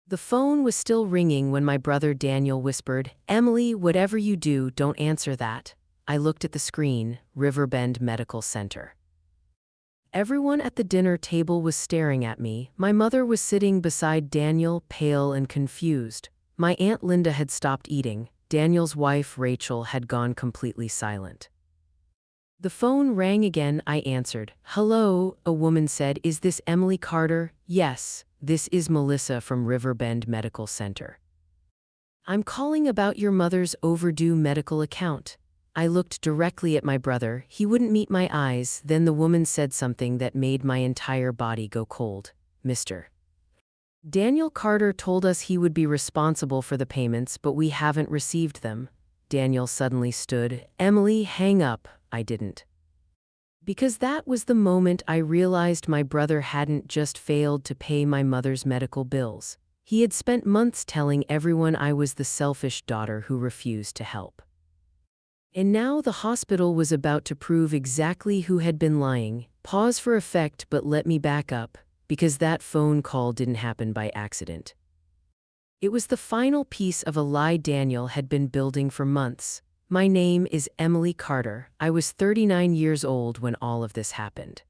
The phone was still ringing when my brother Daniel whispered, "Emily, whatever you do, don't answer that." I looked at the screen, Riverbend Medical Center. Everyone at the dinner table was staring at me. My mother was sitting beside Daniel, pale and confused. My Aunt Linda had stopped eating. Daniel's wife, Rachel, had gone completely silent. The phone rang again. I answered. "Hello," a woman said. "Is this Emily Carter?" "Yes, this is Melissa from Riverbend Medical Center. I'm calling about your mother's overdue medical account." I looked directly at my brother. He wouldn't meet my eyes. Then the woman said something that made my entire body go cold. "Mr. Daniel Carter told us he would be responsible for the payments, but we haven't received them." Daniel suddenly stood. "Emily, hang up." I didn't. Because that was the moment I realized my brother hadn't just failed to pay my mother's medical bills. He had spent months telling everyone I was the selfish daughter who refused to help. And now the hospital was about to prove exactly who had been lying. Pause for effect, but let me back up, because that phone call didn't happen by accident. It was the final piece of a lie Daniel had been building for months. My name is Emily Carter. I was 39 years old when all of this happened.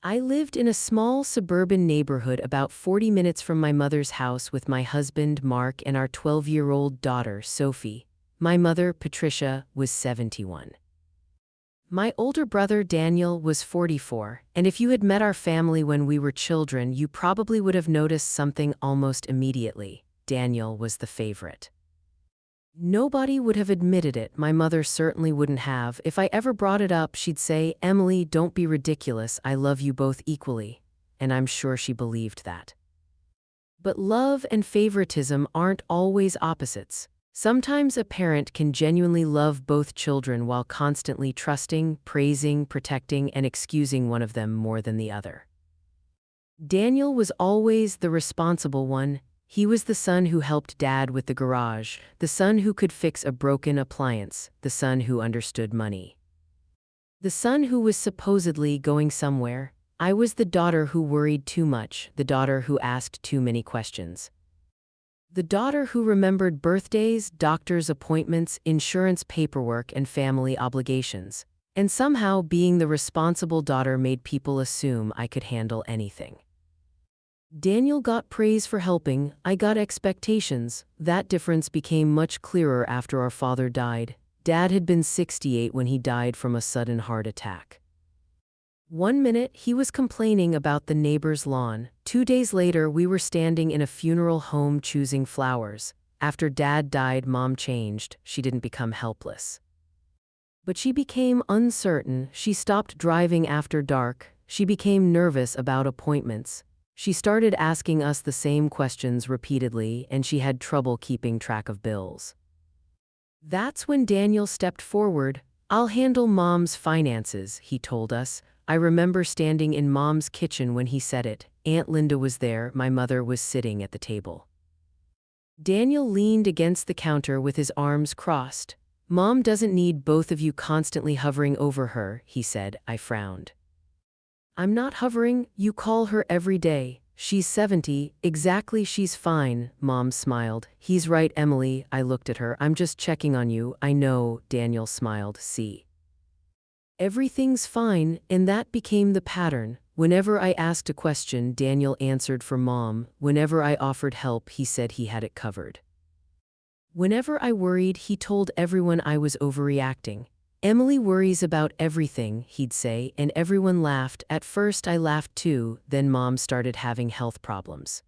I lived in a small suburban neighborhood about 40 minutes from my mother's house with my husband, Mark, and our 12-year-old daughter, Sophie. My mother, Patricia, was 71. My older brother, Daniel, was 44, and if you had met our family when we were children, you probably would have noticed something almost immediately. Daniel was the favorite. Nobody would have admitted it. My mother certainly wouldn't have. If I ever brought it up, she'd say, "Emily, don't be ridiculous. I love you both equally." And I'm sure she believed that. But love and favoritism aren't always opposites. Sometimes a parent can genuinely love both children while constantly trusting, praising, protecting, and excusing one of them more than the other. Daniel was always the responsible one. He was the son who helped Dad with the garage, the son who could fix a broken appliance, the son who understood money. The son who was supposedly going somewhere. I was the daughter who worried too much, the daughter who asked too many questions. The daughter who remembered birthdays, doctor's appointments, insurance paperwork, and family obligations. And somehow being the responsible daughter made people assume I could handle anything. Daniel got praise for helping, I got expectations. That difference became much clearer after our father died. Dad had been 68 when he died from a sudden heart attack. One minute, he was complaining about the neighbor's lawn. 2 days later, we were standing in a funeral home choosing flowers. After Dad died, Mom changed. She didn't become helpless. But she became uncertain. She stopped driving after dark. She became nervous about appointments. She started asking us the same questions repeatedly, and she had trouble keeping track of bills. That's when Daniel stepped forward. "I'll handle Mom's finances," he told us. I remember standing in Mom's kitchen when he said it. Aunt Linda was there. My mother was sitting at the table. Daniel leaned against the counter with his arms crossed. "Mom doesn't need both of you constantly hovering over her," he said. I frowned. "I'm not hovering. You call her every day. She's 70. Exactly, she's fine." Mom smiled. "He's right, Emily." I looked at her. "I'm just checking on you." "I know." Daniel smiled. "See. Everything's fine," and that became the pattern. Whenever I asked a question, Daniel answered for Mom. Whenever I offered help, he said he had it covered. Whenever I worried, he told everyone I was overreacting. "Emily worries about everything," he'd say, and everyone laughed. At first I laughed too, then Mom started having health problems.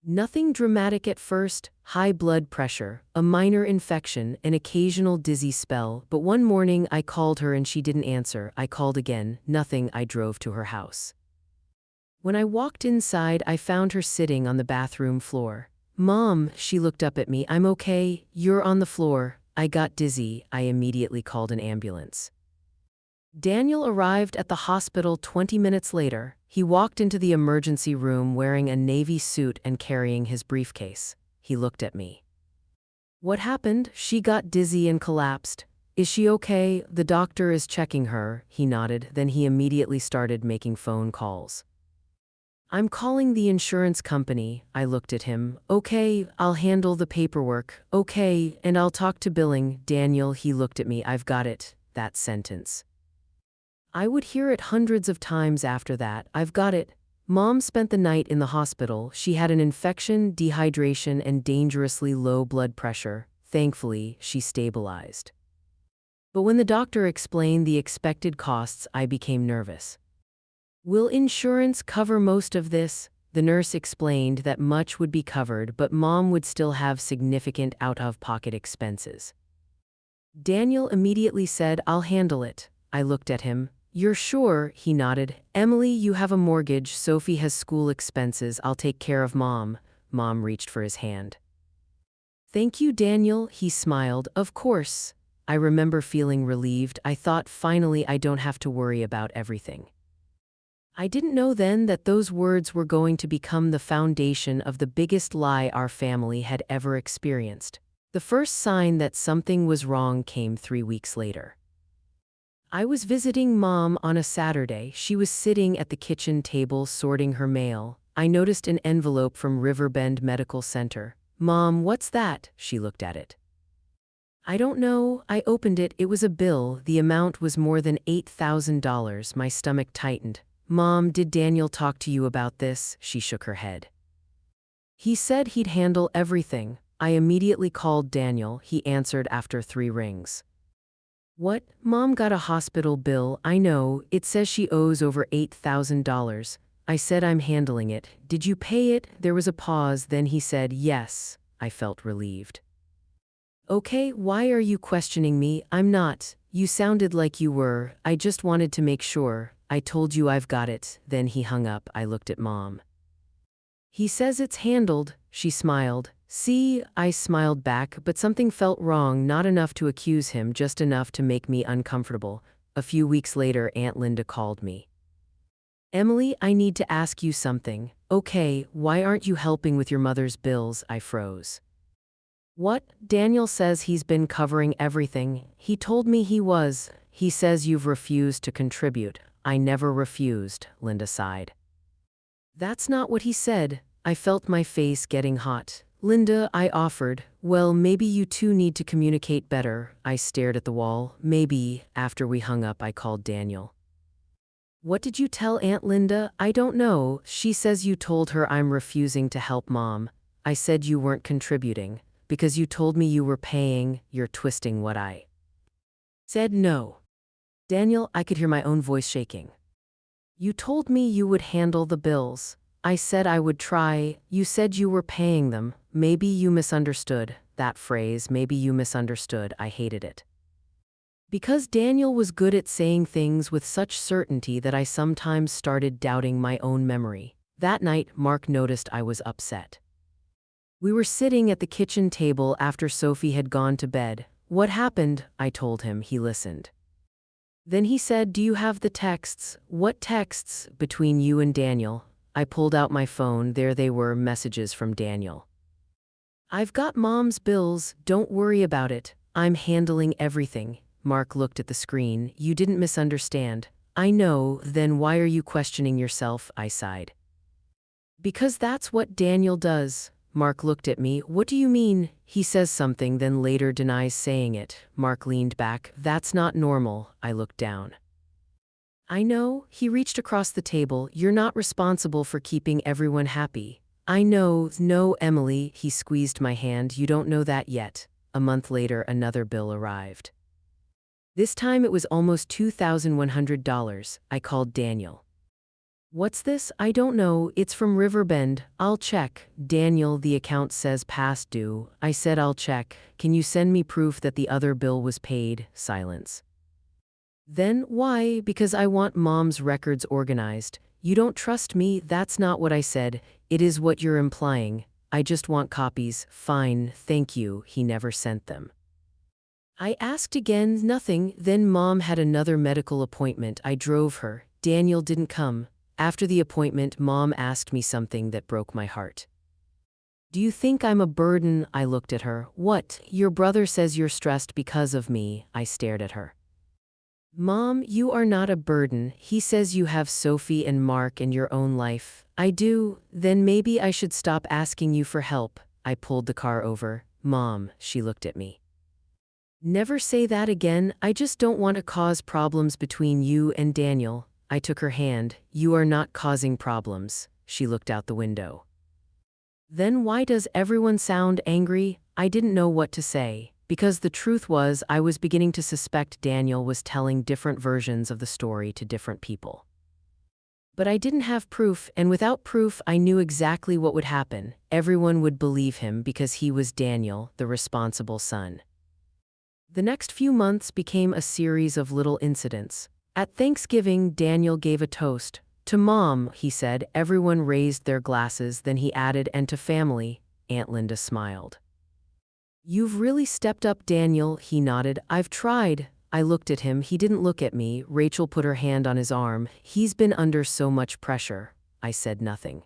Nothing dramatic at first, high blood pressure, a minor infection, an occasional dizzy spell, but one morning I called her and she didn't answer. I called again, nothing. I drove to her house. When I walked inside, I found her sitting on the bathroom floor. "Mom," she looked up at me. "I'm okay. You're on the floor." I got dizzy. I immediately called an ambulance. Daniel arrived at the hospital 20 minutes later. He walked into the emergency room wearing a navy suit and carrying his briefcase. He looked at me. "What happened?" "She got dizzy and collapsed." "Is she okay?" "The doctor is checking her." He nodded, then he immediately started making phone calls. I'm calling the insurance company. I looked at him. Okay, I'll handle the paperwork. Okay, and I'll talk to billing. Daniel, he looked at me. I've got it. That sentence. I would hear it hundreds of times after that. I've got it. Mom spent the night in the hospital. She had an infection, dehydration, and dangerously low blood pressure. Thankfully, she stabilized. But when the doctor explained the expected costs, I became nervous. Will insurance cover most of this? The nurse explained that much would be covered, but Mom would still have significant out-of-pocket expenses. Daniel immediately said, I'll handle it. I looked at him. You're sure? He nodded. Emily, you have a mortgage. Sophie has school expenses. I'll take care of Mom. Mom reached for his hand. Thank you, Daniel, he smiled. Of course. I remember feeling relieved. I thought finally I don't have to worry about everything. I didn't know then that those words were going to become the foundation of the biggest lie our family had ever experienced. The first sign that something was wrong came 3 weeks later. I was visiting Mom on a Saturday. She was sitting at the kitchen table sorting her mail. I noticed an envelope from Riverbend Medical Center. Mom, what's that? She looked at it. I don't know. I opened it. It was a bill. The amount was more than $8,000. My stomach tightened. Mom, did Daniel talk to you about this? She shook her head. He said he'd handle everything. I immediately called Daniel. He answered after 3 rings. What? Mom got a hospital bill. I know. It says she owes over $8,000. I said I'm handling it. Did you pay it? There was a pause. Then he said yes. I felt relieved. Okay, why are you questioning me? I'm not. You sounded like you were. I just wanted to make sure. I told you I've got it. Then he hung up. I looked at Mom. He says it's handled. She smiled. See, I smiled back, but something felt wrong, not enough to accuse him, just enough to make me uncomfortable. A few weeks later, Aunt Linda called me. Emily, I need to ask you something. Okay, why aren't you helping with your mother's bills? I froze. What? Daniel says he's been covering everything. He told me he was. He says you've refused to contribute. I never refused, Linda sighed. That's not what he said. I felt my face getting hot. Linda, I offered. Well, maybe you two need to communicate better. I stared at the wall. Maybe. After we hung up, I called Daniel. What did you tell Aunt Linda? I don't know. She says you told her I'm refusing to help Mom. I said you weren't contributing. Because you told me you were paying. You're twisting what I said. No. Daniel, I could hear my own voice shaking. You told me you would handle the bills. I said I would try. You said you were paying them. Maybe you misunderstood. That phrase, maybe you misunderstood, I hated it. Because Daniel was good at saying things with such certainty that I sometimes started doubting my own memory. That night, Mark noticed I was upset. We were sitting at the kitchen table after Sophie had gone to bed. What happened? I told him. He listened. Then he said, do you have the texts? What texts? Between you and Daniel. I pulled out my phone. There they were, messages from Daniel. I've got Mom's bills. Don't worry about it. I'm handling everything. Mark looked at the screen. You didn't misunderstand. I know. Then why are you questioning yourself? I sighed. Because that's what Daniel does. Mark looked at me. What do you mean? He says something, then later denies saying it. Mark leaned back. That's not normal. I looked down. I know. He reached across the table. You're not responsible for keeping everyone happy. I know. No, Emily. He squeezed my hand. You don't know that yet. A month later, another bill arrived. This time it was almost $2,100. I called Daniel. What's this? I don't know. It's from Riverbend. I'll check. Daniel, the account says past due. I said I'll check. Can you send me proof that the other bill was paid? Silence. Then why? Because I want Mom's records organized. You don't trust me? That's not what I said. It is what you're implying. I just want copies. Fine, thank you. He never sent them. I asked again, nothing. Then Mom had another medical appointment. I drove her. Daniel didn't come. After the appointment, Mom asked me something that broke my heart. Do you think I'm a burden? I looked at her. What? Your brother says you're stressed because of me. I stared at her. Mom, you are not a burden. He says you have Sophie and Mark in your own life. I do. Then maybe I should stop asking you for help. I pulled the car over. Mom, she looked at me. Never say that again. I just don't want to cause problems between you and Daniel. I took her hand. You are not causing problems. She looked out the window. Then why does everyone sound angry? I didn't know what to say. Because the truth was, I was beginning to suspect Daniel was telling different versions of the story to different people. But I didn't have proof, and without proof, I knew exactly what would happen. Everyone would believe him because he was Daniel, the responsible son. The next few months became a series of little incidents. At Thanksgiving, Daniel gave a toast. To Mom, he said. Everyone raised their glasses, then he added, and to family. Aunt Linda smiled. You've really stepped up, Daniel, he nodded. I've tried. I looked at him. He didn't look at me. Rachel put her hand on his arm. He's been under so much pressure. I said nothing.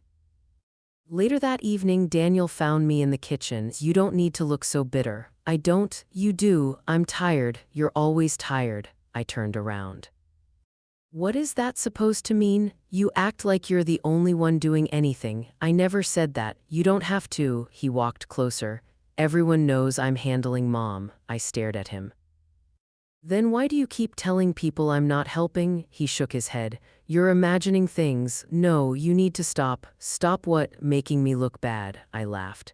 Later that evening, Daniel found me in the kitchen. You don't need to look so bitter. I don't. You do. I'm tired. You're always tired. I turned around. What is that supposed to mean? You act like you're the only one doing anything. I never said that. You don't have to. He walked closer. Everyone knows I'm handling Mom. I stared at him. Then why do you keep telling people I'm not helping? He shook his head. You're imagining things. No, you need to stop. Stop what? Making me look bad. I laughed.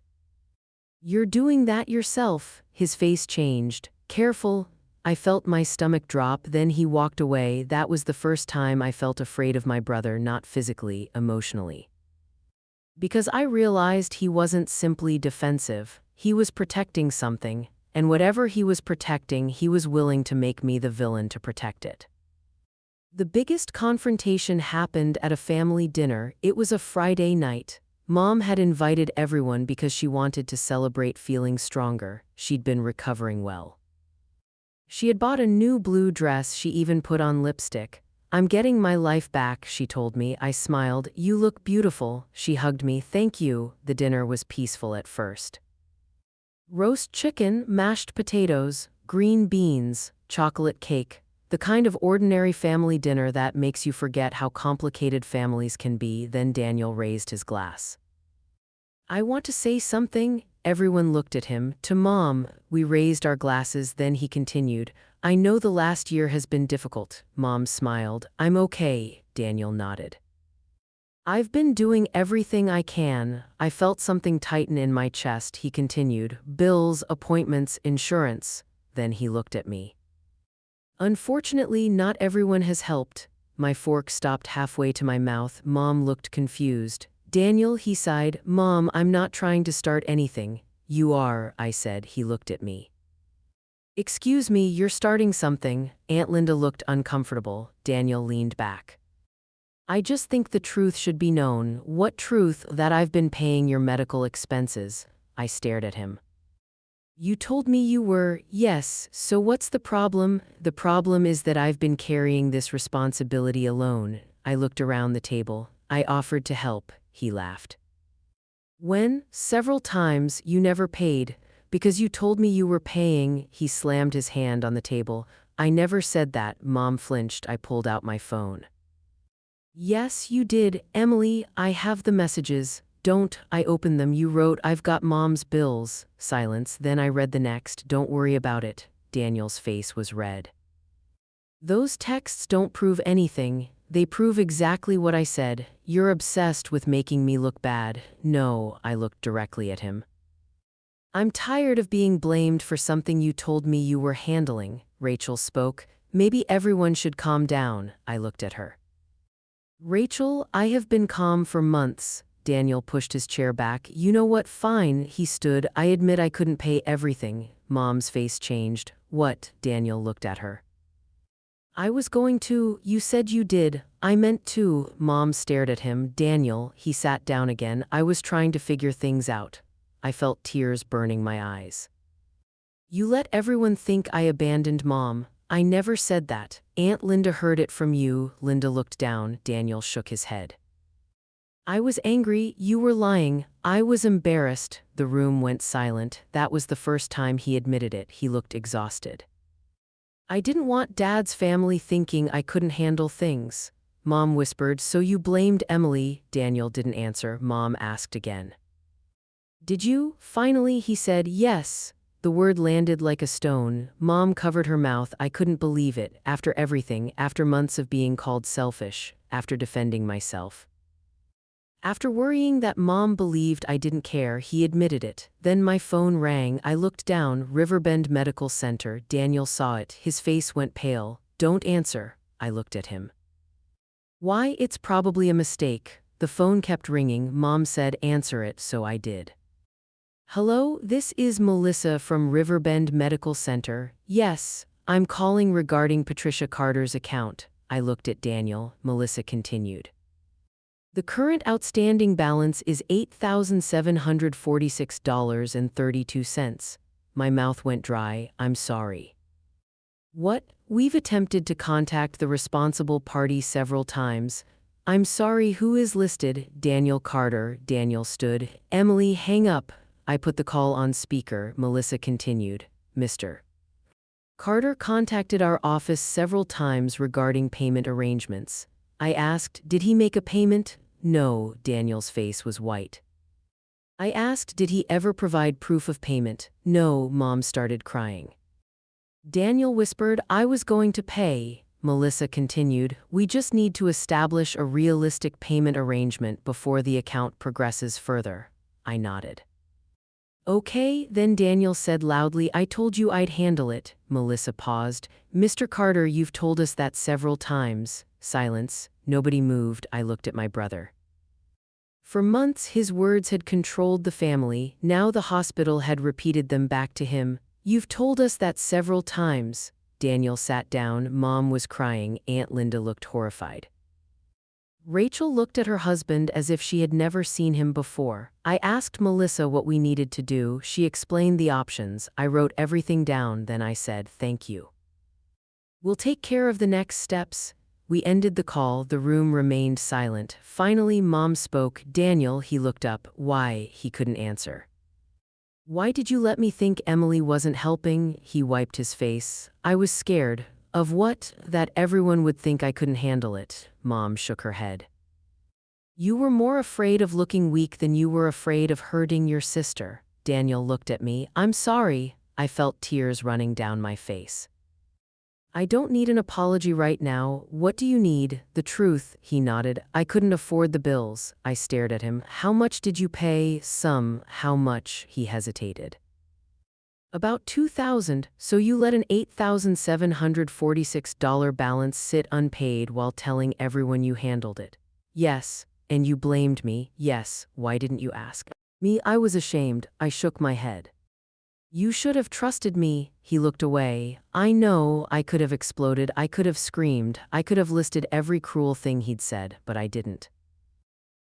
You're doing that yourself. His face changed. Careful. I felt my stomach drop. Then he walked away. That was the first time I felt afraid of my brother, not physically, emotionally. Because I realized he wasn't simply defensive. He was protecting something, and whatever he was protecting, he was willing to make me the villain to protect it. The biggest confrontation happened at a family dinner. It was a Friday night. Mom had invited everyone because she wanted to celebrate feeling stronger. She'd been recovering well. She had bought a new blue dress. She even put on lipstick. I'm getting my life back, she told me. I smiled. You look beautiful. She hugged me. Thank you. The dinner was peaceful at first. Roast chicken, mashed potatoes, green beans, chocolate cake. The kind of ordinary family dinner that makes you forget how complicated families can be. Then Daniel raised his glass. I want to say something. Everyone looked at him. To Mom. We raised our glasses. Then he continued. I know the last year has been difficult. Mom smiled. I'm okay. Daniel nodded. I've been doing everything I can. I felt something tighten in my chest. He continued. Bills, appointments, insurance. Then he looked at me. Unfortunately, not everyone has helped. My fork stopped halfway to my mouth. Mom looked confused. Daniel, he sighed. Mom, I'm not trying to start anything. You are, I said. He looked at me. Excuse me, you're starting something. Aunt Linda looked uncomfortable. Daniel leaned back. I just think the truth should be known. What truth? That I've been paying your medical expenses. I stared at him. You told me you were. Yes, so what's the problem? The problem is that I've been carrying this responsibility alone. I looked around the table. I offered to help. He laughed. When? Several times. You never paid. Because you told me you were paying. He slammed his hand on the table. I never said that. Mom flinched. I pulled out my phone. Yes, you did. Emily, I have the messages. Don't. I opened them. You wrote, I've got Mom's bills. Silence. Then I read the next. Don't worry about it. Daniel's face was red. Those texts don't prove anything. They prove exactly what I said. You're obsessed with making me look bad. No, I looked directly at him. I'm tired of being blamed for something you told me you were handling. Rachel spoke. Maybe everyone should calm down. I looked at her. Rachel, I have been calm for months. Daniel pushed his chair back. You know what? Fine. He stood. I admit I couldn't pay everything. Mom's face changed. What? Daniel looked at her. I was going to. You said you did. I meant to. Mom stared at him. Daniel, he sat down again. I was trying to figure things out. I felt tears burning my eyes. You let everyone think I abandoned Mom. I never said that. Aunt Linda heard it from you. Linda looked down. Daniel shook his head. I was angry. You were lying. I was embarrassed. The room went silent. That was the first time he admitted it. He looked exhausted. I didn't want Dad's family thinking I couldn't handle things. Mom whispered, so you blamed Emily? Daniel didn't answer. Mom asked again. Did you? Finally, he said, yes. The word landed like a stone. Mom covered her mouth. I couldn't believe it. After everything, after months of being called selfish, after defending myself. After worrying that Mom believed I didn't care, he admitted it. Then my phone rang. I looked down. Riverbend Medical Center. Daniel saw it. His face went pale. Don't answer. I looked at him. Why? It's probably a mistake. The phone kept ringing. Mom said answer it, so I did. Hello, this is Melissa from Riverbend Medical Center. Yes, I'm calling regarding Patricia Carter's account. I looked at Daniel. Melissa continued. The current outstanding balance is $8,746.32. My mouth went dry. I'm sorry. What? We've attempted to contact the responsible party several times. I'm sorry. Who is listed? Daniel Carter. Daniel stood. Emily, hang up. I put the call on speaker. Melissa continued. Mr. Carter contacted our office several times regarding payment arrangements. I asked, did he make a payment? No. Daniel's face was white. I asked, did he ever provide proof of payment? No. Mom started crying. Daniel whispered, I was going to pay. Melissa continued, we just need to establish a realistic payment arrangement before the account progresses further. I nodded. Okay, then Daniel said loudly, I told you I'd handle it. Melissa paused. Mr. Carter, you've told us that several times. Silence. Nobody moved. I looked at my brother. For months his words had controlled the family. Now the hospital had repeated them back to him. You've told us that several times. Daniel sat down. Mom was crying. Aunt Linda looked horrified. Rachel looked at her husband as if she had never seen him before. I asked Melissa what we needed to do. She explained the options. I wrote everything down. Then I said, thank you. We'll take care of the next steps. We ended the call. The room remained silent. Finally, Mom spoke. Daniel, he looked up. Why? He couldn't answer. Why did you let me think Emily wasn't helping? He wiped his face. I was scared. Of what? That everyone would think I couldn't handle it. Mom shook her head. You were more afraid of looking weak than you were afraid of hurting your sister. Daniel looked at me. I'm sorry. I felt tears running down my face. I don't need an apology right now. What do you need? The truth, he nodded. I couldn't afford the bills. I stared at him. How much did you pay? Some. How much? He hesitated. About $2,000, so you let an $8,746 balance sit unpaid while telling everyone you handled it. Yes, and you blamed me. Yes, why didn't you ask me? I was ashamed. I shook my head. You should have trusted me. He looked away. I know. I could have exploded. I could have screamed. I could have listed every cruel thing he'd said, but I didn't.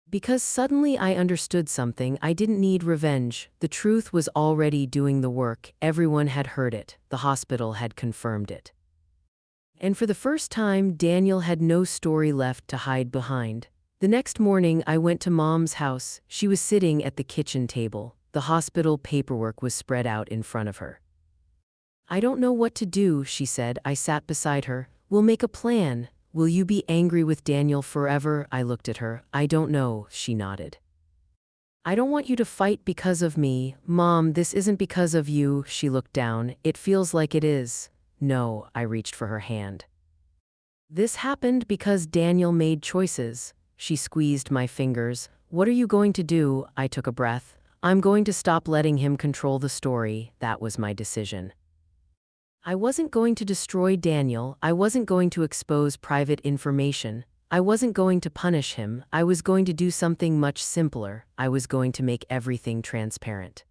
Because suddenly I understood something. I didn't need revenge. The truth was already doing the work. Everyone had heard it. The hospital had confirmed it. And for the first time, Daniel had no story left to hide behind. The next morning, I went to Mom's house. She was sitting at the kitchen table. The hospital paperwork was spread out in front of her. I don't know what to do, she said. I sat beside her. We'll make a plan. Will you be angry with Daniel forever? I looked at her. I don't know, she nodded. I don't want you to fight because of me. Mom, this isn't because of you. She looked down. It feels like it is. No, I reached for her hand. This happened because Daniel made choices. She squeezed my fingers. What are you going to do? I took a breath. I'm going to stop letting him control the story. That was my decision. I wasn't going to destroy Daniel. I wasn't going to expose private information. I wasn't going to punish him. I was going to do something much simpler. I was going to make everything transparent.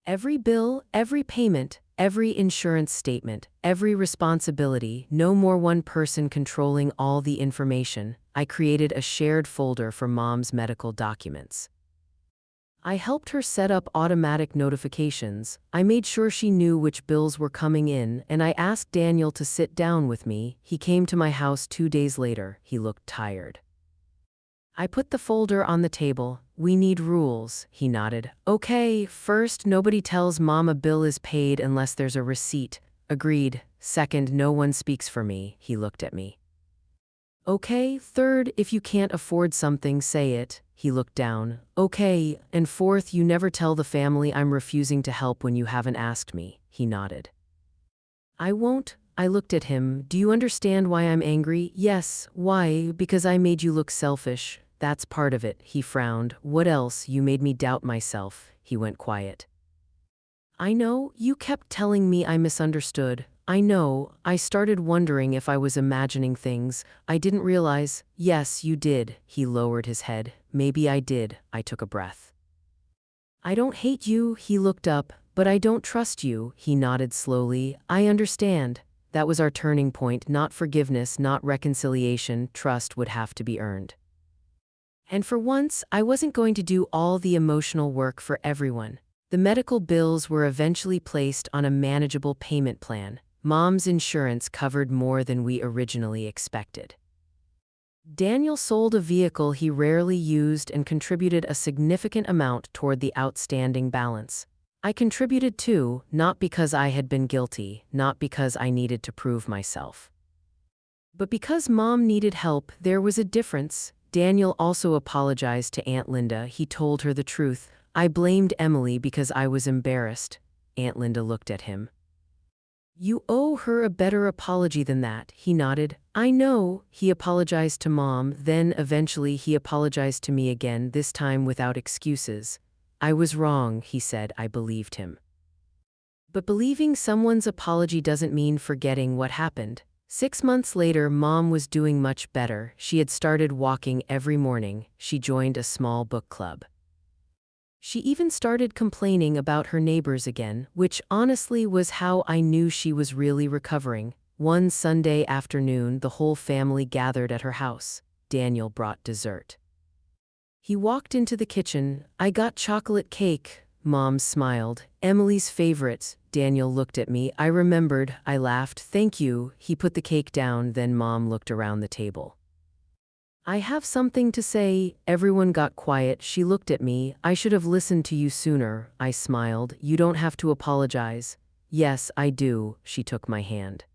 Every bill, every payment, every insurance statement, every responsibility, no more one person controlling all the information. I created a shared folder for Mom's medical documents. I helped her set up automatic notifications. I made sure she knew which bills were coming in, and I asked Daniel to sit down with me. He came to my house 2 days later. He looked tired. I put the folder on the table. We need rules, he nodded. Okay, first, nobody tells Mom a bill is paid unless there's a receipt. Agreed. Second, no one speaks for me. He looked at me. Okay. Third, if you can't afford something, say it. He looked down. Okay. And fourth, you never tell the family I'm refusing to help when you haven't asked me. He nodded. I won't. I looked at him. Do you understand why I'm angry? Yes. Why? Because I made you look selfish. That's part of it. He frowned. What else? You made me doubt myself. He went quiet. I know. You kept telling me I misunderstood. I know. I started wondering if I was imagining things. I didn't realize. Yes, you did. He lowered his head. Maybe I did. I took a breath. I don't hate you. He looked up. But I don't trust you. He nodded slowly. I understand. That was our turning point. Not forgiveness, not reconciliation. Trust would have to be earned. And for once, I wasn't going to do all the emotional work for everyone. The medical bills were eventually placed on a manageable payment plan. Mom's insurance covered more than we originally expected. Daniel sold a vehicle he rarely used and contributed a significant amount toward the outstanding balance. I contributed too, not because I had been guilty, not because I needed to prove myself. But because Mom needed help, there was a difference. Daniel also apologized to Aunt Linda. He told her the truth. I blamed Emily because I was embarrassed. Aunt Linda looked at him. You owe her a better apology than that. He nodded. I know. He apologized to Mom, then eventually he apologized to me again, this time without excuses. I was wrong, he said. I believed him. But believing someone's apology doesn't mean forgetting what happened. 6 months later, Mom was doing much better. She had started walking every morning. She joined a small book club. She even started complaining about her neighbors again, which honestly was how I knew she was really recovering. One Sunday afternoon, the whole family gathered at her house. Daniel brought dessert. He walked into the kitchen. I got chocolate cake. Mom smiled. Emily's favorite. Daniel looked at me. I remembered. I laughed. Thank you. He put the cake down, then Mom looked around the table. I have something to say. Everyone got quiet. She looked at me. I should have listened to you sooner. I smiled. You don't have to apologize. Yes, I do. She took my hand.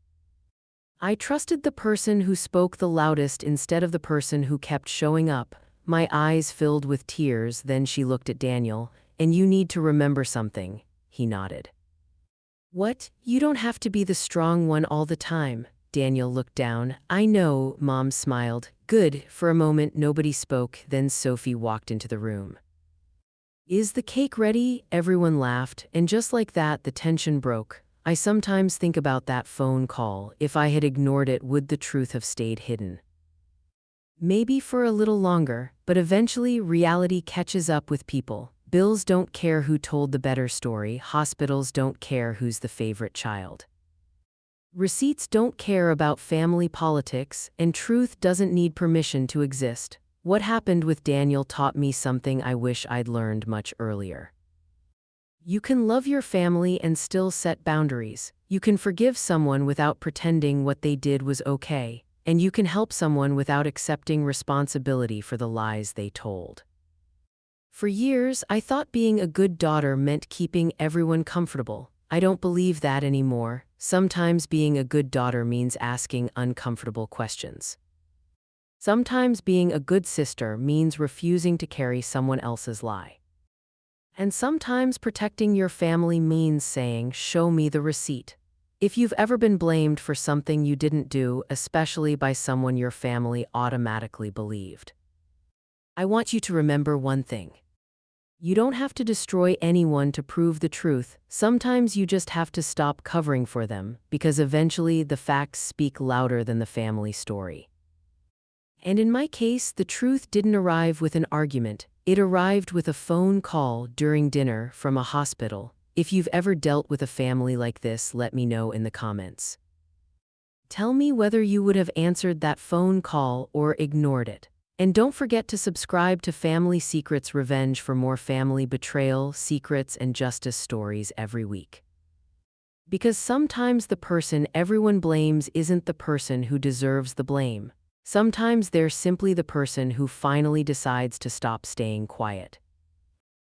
I trusted the person who spoke the loudest instead of the person who kept showing up. My eyes filled with tears. Then she looked at Daniel. And you need to remember something. He nodded. What? You don't have to be the strong one all the time. Daniel looked down. I know. Mom smiled. Good. For a moment, nobody spoke. Then Sophie walked into the room. Is the cake ready? Everyone laughed, and just like that, the tension broke. I sometimes think about that phone call. If I had ignored it, would the truth have stayed hidden? Maybe for a little longer, but eventually reality catches up with people. Bills don't care who told the better story. Hospitals don't care who's the favorite child. Receipts don't care about family politics, and truth doesn't need permission to exist. What happened with Daniel taught me something I wish I'd learned much earlier. You can love your family and still set boundaries. You can forgive someone without pretending what they did was okay, and you can help someone without accepting responsibility for the lies they told. For years, I thought being a good daughter meant keeping everyone comfortable. I don't believe that anymore. Sometimes being a good daughter means asking uncomfortable questions. Sometimes being a good sister means refusing to carry someone else's lie. And sometimes protecting your family means saying, "Show me the receipt." If you've ever been blamed for something you didn't do, especially by someone your family automatically believed, I want you to remember one thing. You don't have to destroy anyone to prove the truth. Sometimes you just have to stop covering for them, because eventually the facts speak louder than the family story. And in my case, the truth didn't arrive with an argument. It arrived with a phone call during dinner from a hospital. If you've ever dealt with a family like this, let me know in the comments. Tell me whether you would have answered that phone call or ignored it. And don't forget to subscribe to Family Secrets Revenge for more family betrayal, secrets, and justice stories every week. Because sometimes the person everyone blames isn't the person who deserves the blame. Sometimes they're simply the person who finally decides to stop staying quiet.